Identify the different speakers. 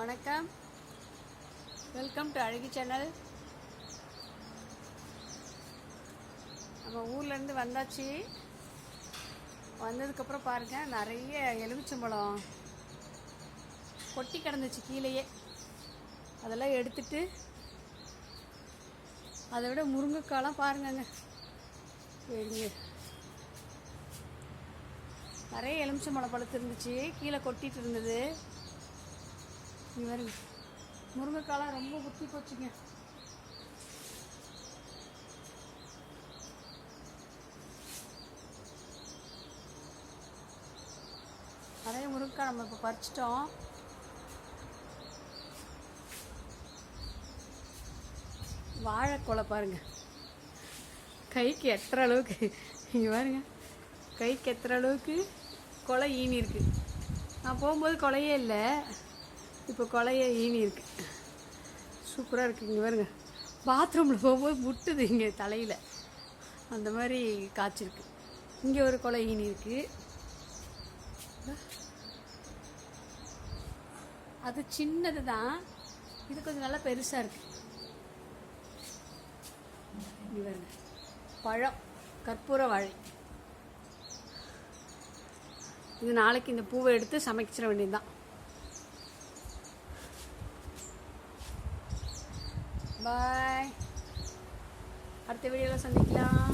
Speaker 1: வணக்கம், welcome to அழகி channel. நம்ம ஊர்லேருந்து வந்தாச்சு. வந்ததுக்கப்புறம் பாருங்கள், நிறைய எலுமிச்சம்பழம் கொட்டி கிடந்துச்சு கீழேயே. அதெல்லாம் எடுத்துட்டு, அதை விட முருங்கைக்காலாம் பாருங்கங்க, சரிங்க, நிறைய எலுமிச்சம்பழம் பழுத்து இருந்துச்சு, கீழே கொட்டிட்டு இருந்தது. இங்கே வருங்க, முருங்கைக்காலாம் ரொம்ப குத்தி போச்சுங்க. நிறைய முருங்கைக்காய் நம்ம இப்போ பறிச்சிட்டோம். வாழைக்கொலை பாருங்க, கைக்கு எட்டுற அளவுக்கு. இங்கே பாருங்க, கைக்கு எத்துற அளவுக்கு கொலை ஈனி இருக்கு. நான் போகும்போது கொலையே இல்லை, இப்போ கொலையே ஈனி இருக்கு. சூப்பராக இருக்குது. இங்கே பாருங்க, பாத்ரூமில் போகும்போது முட்டுது இங்கே தலையில், அந்த மாதிரி காய்ச்சிருக்கு. இங்கே ஒரு கொலை ஈனி இருக்கு, அது சின்னது தான், இது கொஞ்சம் நல்லா பெருசாக இருக்கு. இங்கே பாருங்க, பழம் கற்பூர வாழை. இது நாளைக்கு இந்த பூவை எடுத்து சமைச்சிட வேண்டியதுதான். பாய், அடுத்த வீடியோவில் சந்திக்கலாம்.